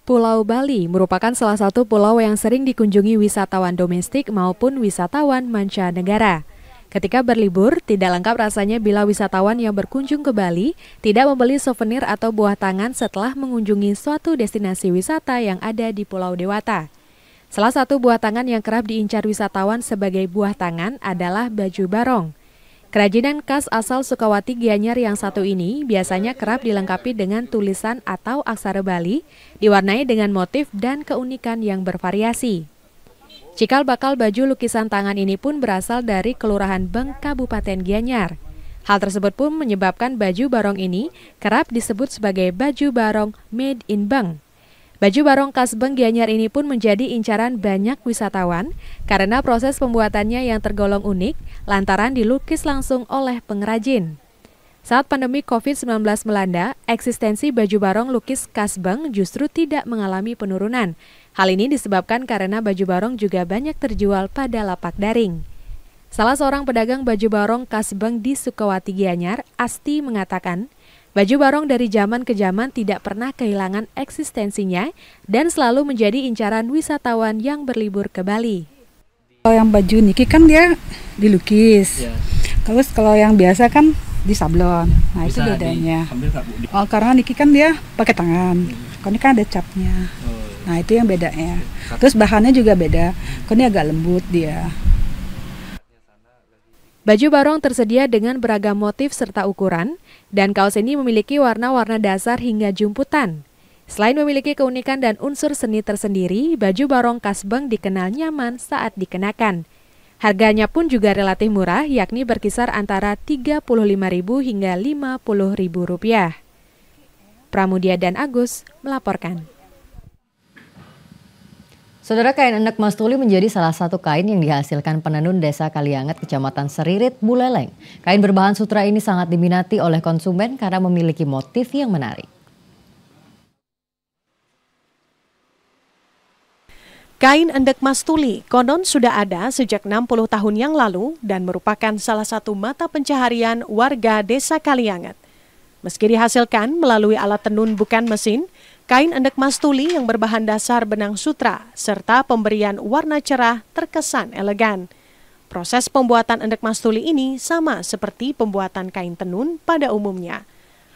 Pulau Bali merupakan salah satu pulau yang sering dikunjungi wisatawan domestik maupun wisatawan mancanegara. Ketika berlibur, tidak lengkap rasanya bila wisatawan yang berkunjung ke Bali tidak membeli souvenir atau buah tangan setelah mengunjungi suatu destinasi wisata yang ada di Pulau Dewata. Salah satu buah tangan yang kerap diincar wisatawan sebagai buah tangan adalah baju barong. Kerajinan khas asal Sukawati Gianyar yang satu ini biasanya kerap dilengkapi dengan tulisan atau aksara Bali, diwarnai dengan motif dan keunikan yang bervariasi. Cikal bakal baju lukisan tangan ini pun berasal dari Kelurahan Beng, Kabupaten Gianyar. Hal tersebut pun menyebabkan baju barong ini kerap disebut sebagai baju barong made in Beng. Baju barong khas Beng Gianyar ini pun menjadi incaran banyak wisatawan karena proses pembuatannya yang tergolong unik lantaran dilukis langsung oleh pengrajin. Saat pandemi COVID-19 melanda, eksistensi baju barong lukis khas Beng justru tidak mengalami penurunan. Hal ini disebabkan karena baju barong juga banyak terjual pada lapak daring. Salah seorang pedagang baju barong khas Beng di Sukawati Gianyar, Asti mengatakan, baju barong dari zaman ke zaman tidak pernah kehilangan eksistensinya dan selalu menjadi incaran wisatawan yang berlibur ke Bali. Kalau yang baju niki kan dia dilukis, terus kalau yang biasa kan disablon. Nah bisa itu bedanya. Karena niki kan dia pakai tangan, kalau ini kan ada capnya. Nah itu yang bedanya. Terus bahannya juga beda, kalau ini agak lembut dia. Baju barong tersedia dengan beragam motif serta ukuran, dan kaos ini memiliki warna-warna dasar hingga jumputan. Selain memiliki keunikan dan unsur seni tersendiri, baju barong khas Beng dikenal nyaman saat dikenakan. Harganya pun juga relatif murah, yakni berkisar antara Rp35.000 hingga Rp50.000. Pramudia dan Agus melaporkan. Saudara, kain endek Mas Tuli menjadi salah satu kain yang dihasilkan penenun Desa Kalianget, Kecamatan Seririt, Buleleng. Kain berbahan sutra ini sangat diminati oleh konsumen karena memiliki motif yang menarik. Kain endek Mas Tuli konon sudah ada sejak 60 tahun yang lalu dan merupakan salah satu mata pencaharian warga Desa Kalianget. Meski dihasilkan melalui alat tenun bukan mesin, kain endek Mas Tuli yang berbahan dasar benang sutra serta pemberian warna cerah terkesan elegan. Proses pembuatan endek mastuli ini sama seperti pembuatan kain tenun pada umumnya.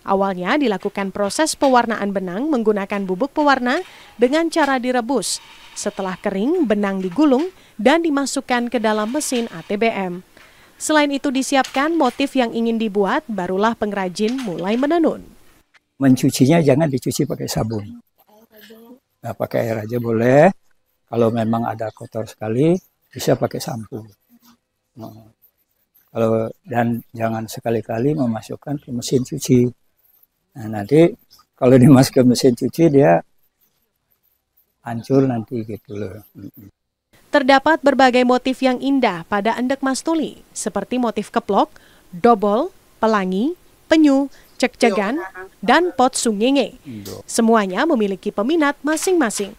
Awalnya dilakukan proses pewarnaan benang menggunakan bubuk pewarna dengan cara direbus. Setelah kering, benang digulung dan dimasukkan ke dalam mesin ATBM. Selain itu disiapkan motif yang ingin dibuat, barulah pengrajin mulai menenun. Mencucinya jangan dicuci pakai sabun. Nah, pakai air aja boleh. Kalau memang ada kotor sekali, bisa pakai sampo. Dan jangan sekali-kali memasukkan ke mesin cuci. Nah, nanti kalau dimasuk ke mesin cuci dia hancur nanti gitu loh. Terdapat berbagai motif yang indah pada endek mastuli, seperti motif keplok, dobol, pelangi, penyu, cek-cegan, dan pot sungenge. Semuanya memiliki peminat masing-masing.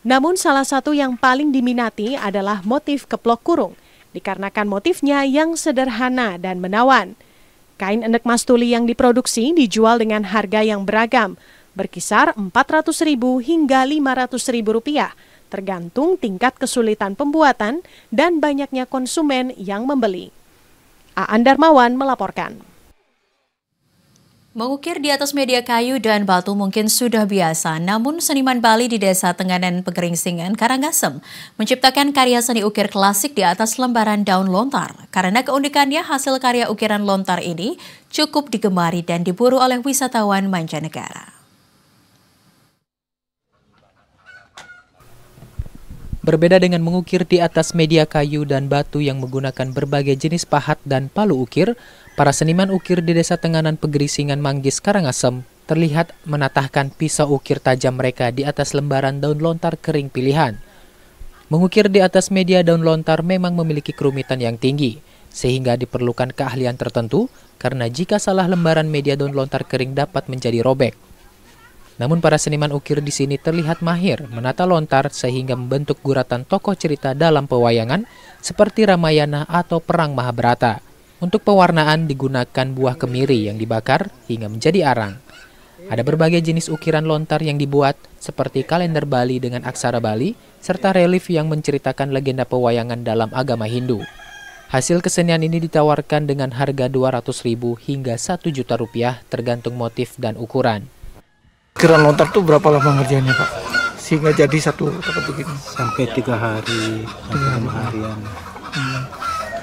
Namun salah satu yang paling diminati adalah motif keplok kurung, dikarenakan motifnya yang sederhana dan menawan. Kain endek mastuli yang diproduksi dijual dengan harga yang beragam, berkisar Rp400.000 hingga Rp500.000, tergantung tingkat kesulitan pembuatan dan banyaknya konsumen yang membeli. Aan Darmawan melaporkan. Mengukir di atas media kayu dan batu mungkin sudah biasa, namun seniman Bali di Desa Tenganan Pegeringsingan, Karangasem, menciptakan karya seni ukir klasik di atas lembaran daun lontar. Karena keunikannya, hasil karya ukiran lontar ini cukup digemari dan diburu oleh wisatawan mancanegara. Berbeda dengan mengukir di atas media kayu dan batu yang menggunakan berbagai jenis pahat dan palu ukir, para seniman ukir di Desa Tenganan Pegeringsingan Manggis, Karangasem terlihat menatahkan pisau ukir tajam mereka di atas lembaran daun lontar kering pilihan. Mengukir di atas media daun lontar memang memiliki kerumitan yang tinggi, sehingga diperlukan keahlian tertentu karena jika salah lembaran media daun lontar kering dapat menjadi robek. Namun para seniman ukir di sini terlihat mahir menata lontar sehingga membentuk guratan tokoh cerita dalam pewayangan seperti Ramayana atau Perang Mahabharata. Untuk pewarnaan digunakan buah kemiri yang dibakar hingga menjadi arang. Ada berbagai jenis ukiran lontar yang dibuat seperti kalender Bali dengan aksara Bali serta relief yang menceritakan legenda pewayangan dalam agama Hindu. Hasil kesenian ini ditawarkan dengan harga Rp200.000 hingga Rp1.000.000 tergantung motif dan ukuran. Ukiran lontar tuh berapa lama ngerjainnya Pak? Sehingga jadi satu begini? Sampai 3 hari, sampai 5 harian.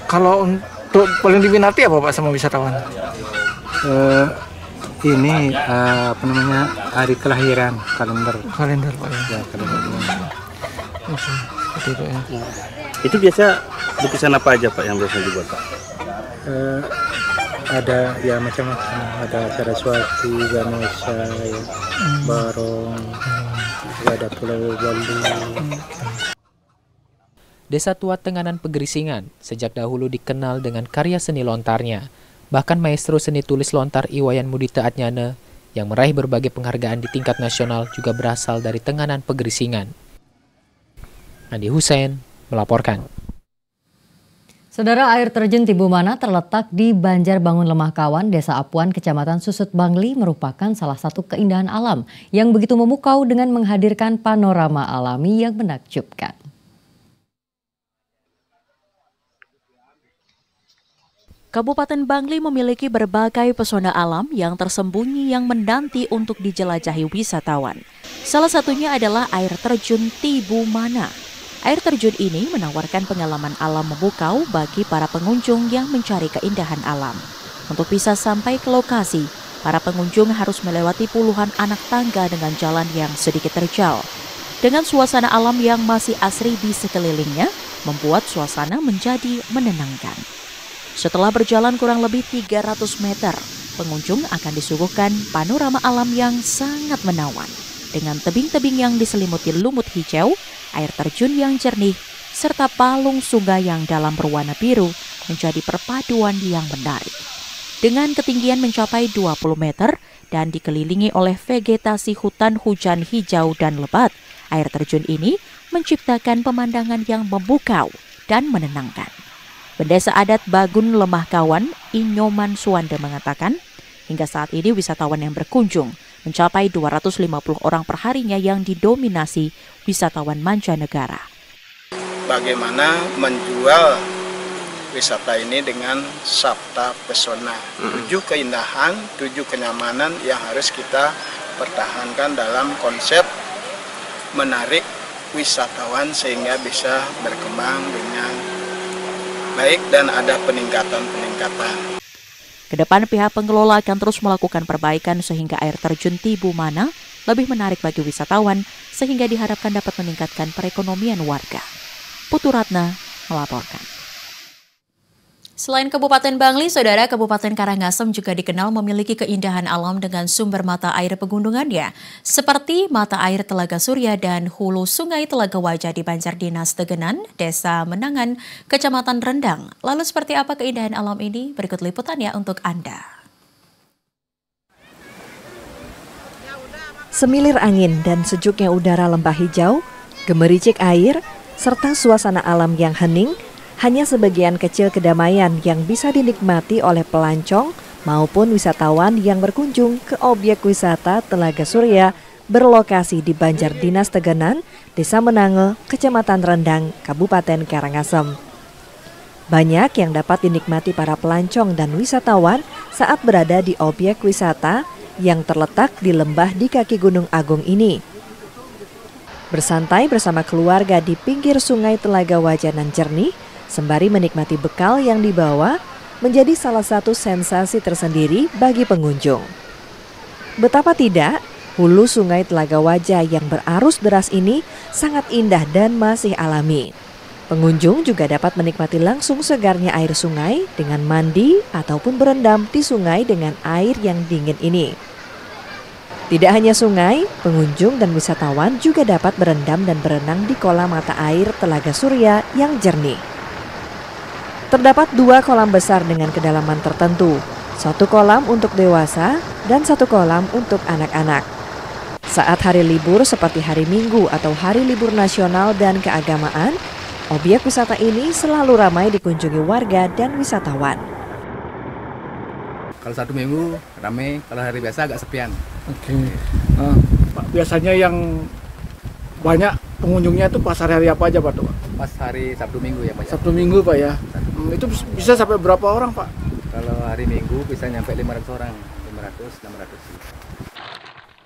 Kalau untuk paling diminati apa Pak sama wisatawan? Ini hari kelahiran, kalender. Kalender Pak ya? Kalender. Oke, seperti itu ya. Itu biasa lukisan apa aja Pak yang biasa dibuat Pak? Ada ya macam-macam, ada Saraswati, Ganesha, ya, Barong, ada Pulau Bali. Desa Tua Tenganan Pegeringsingan sejak dahulu dikenal dengan karya seni lontarnya. Bahkan maestro seni tulis lontar Iwayan Mudita Atnyana yang meraih berbagai penghargaan di tingkat nasional juga berasal dari Tenganan Pegeringsingan. Andi Hussein melaporkan. Saudara, air terjun Tibumana terletak di Banjarbangun Lemah Kawan, Desa Apuan, Kecamatan Susut Bangli merupakan salah satu keindahan alam yang begitu memukau dengan menghadirkan panorama alami yang menakjubkan. Kabupaten Bangli memiliki berbagai pesona alam yang tersembunyi yang menanti untuk dijelajahi wisatawan. Salah satunya adalah air terjun Tibumana. Air terjun ini menawarkan pengalaman alam memukau bagi para pengunjung yang mencari keindahan alam. Untuk bisa sampai ke lokasi, para pengunjung harus melewati puluhan anak tangga dengan jalan yang sedikit terjal. Dengan suasana alam yang masih asri di sekelilingnya, membuat suasana menjadi menenangkan. Setelah berjalan kurang lebih 300 meter, pengunjung akan disuguhkan panorama alam yang sangat menawan. Dengan tebing-tebing yang diselimuti lumut hijau, air terjun yang jernih, serta palung sungai yang dalam berwarna biru menjadi perpaduan yang menarik. Dengan ketinggian mencapai 20 meter dan dikelilingi oleh vegetasi hutan hujan hijau dan lebat, air terjun ini menciptakan pemandangan yang memukau dan menenangkan. Pendesa adat Bagun Lemah Kawan, Inyoman Suwanda mengatakan, hingga saat ini wisatawan yang berkunjung mencapai 250 orang perharinya yang didominasi wisatawan mancanegara. Bagaimana menjual wisata ini dengan sabta pesona. 7 keindahan, 7 kenyamanan yang harus kita pertahankan dalam konsep menarik wisatawan sehingga bisa berkembang dengan baik dan ada peningkatan-peningkatan. Kedepan pihak pengelola akan terus melakukan perbaikan sehingga air terjun Tibu Mana lebih menarik bagi wisatawan sehingga diharapkan dapat meningkatkan perekonomian warga. Putu Ratna melaporkan. Selain Kabupaten Bangli, Saudara, Kabupaten Karangasem juga dikenal memiliki keindahan alam dengan sumber mata air pegunungannya, seperti mata air Telaga Surya dan hulu sungai Telaga Wajah di Banjardinas Tegenan, Desa Menangan, Kecamatan Rendang. Lalu seperti apa keindahan alam ini? Berikut liputannya untuk Anda. Semilir angin dan sejuknya udara lembah hijau, gemericik air, serta suasana alam yang hening, hanya sebagian kecil kedamaian yang bisa dinikmati oleh pelancong maupun wisatawan yang berkunjung ke objek wisata Telaga Surya berlokasi di Banjardinas Tegenan, Desa Menange, Kecamatan Rendang, Kabupaten Karangasem. Banyak yang dapat dinikmati para pelancong dan wisatawan saat berada di objek wisata yang terletak di lembah di kaki Gunung Agung ini. Bersantai bersama keluarga di pinggir sungai Telaga Wajah nan jernih, sembari menikmati bekal yang dibawa, menjadi salah satu sensasi tersendiri bagi pengunjung. Betapa tidak, hulu sungai Telaga Wajah yang berarus deras ini sangat indah dan masih alami. Pengunjung juga dapat menikmati langsung segarnya air sungai dengan mandi ataupun berendam di sungai dengan air yang dingin ini. Tidak hanya sungai, pengunjung dan wisatawan juga dapat berendam dan berenang di kolam mata air Telaga Surya yang jernih. Terdapat 2 kolam besar dengan kedalaman tertentu, 1 kolam untuk dewasa dan 1 kolam untuk anak-anak. Saat hari libur seperti hari Minggu atau hari libur nasional dan keagamaan, objek wisata ini selalu ramai dikunjungi warga dan wisatawan. Kalau Sabtu Minggu ramai, kalau hari biasa agak sepian. Oke. Pak, biasanya yang banyak pengunjungnya itu pas hari-hari apa aja Pak? Pas hari Sabtu Minggu ya Pak. Sabtu Minggu Pak ya. Itu bisa sampai berapa orang Pak? Kalau hari Minggu bisa nyampe 500 orang,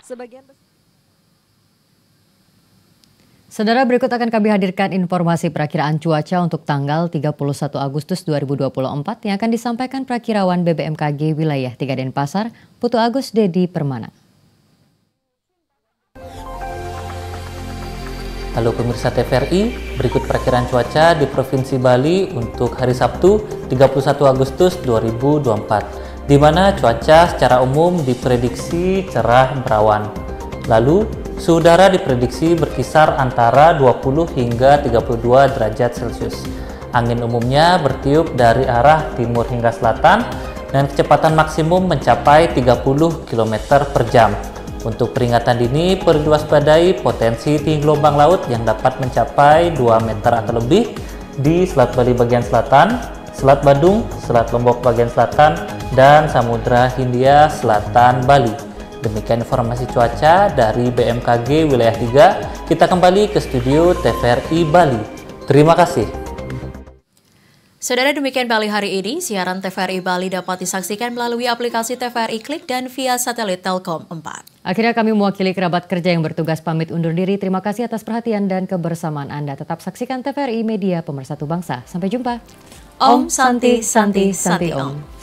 500-600. Saudara, berikut akan kami hadirkan informasi perakiraan cuaca untuk tanggal 31 Agustus 2024 yang akan disampaikan Prakirawan BBMKG Wilayah 3 Denpasar, Putu Agus Dedi Permana. Halo pemirsa TVRI, berikut perakiraan cuaca di Provinsi Bali untuk hari Sabtu 31 Agustus 2024, di mana cuaca secara umum diprediksi cerah berawan. Lalu, suhu udara diprediksi berkisar antara 20 hingga 32 derajat Celcius. Angin umumnya bertiup dari arah timur hingga selatan dan kecepatan maksimum mencapai 30 km per jam. Untuk peringatan dini, perlu diwaspadai potensi tinggi gelombang laut yang dapat mencapai 2 meter atau lebih di Selat Bali bagian selatan, Selat Badung, Selat Lombok bagian selatan, dan Samudra Hindia Selatan Bali. Demikian informasi cuaca dari BMKG Wilayah 3. Kita kembali ke studio TVRI Bali. Terima kasih. Saudara, demikian Bali hari ini. Siaran TVRI Bali dapat disaksikan melalui aplikasi TVRI Klik dan via satelit Telkom 4. Akhirnya kami mewakili kerabat kerja yang bertugas pamit undur diri. Terima kasih atas perhatian dan kebersamaan Anda. Tetap saksikan TVRI Media Pemersatu Bangsa. Sampai jumpa. Om Santi Santi Santi Om.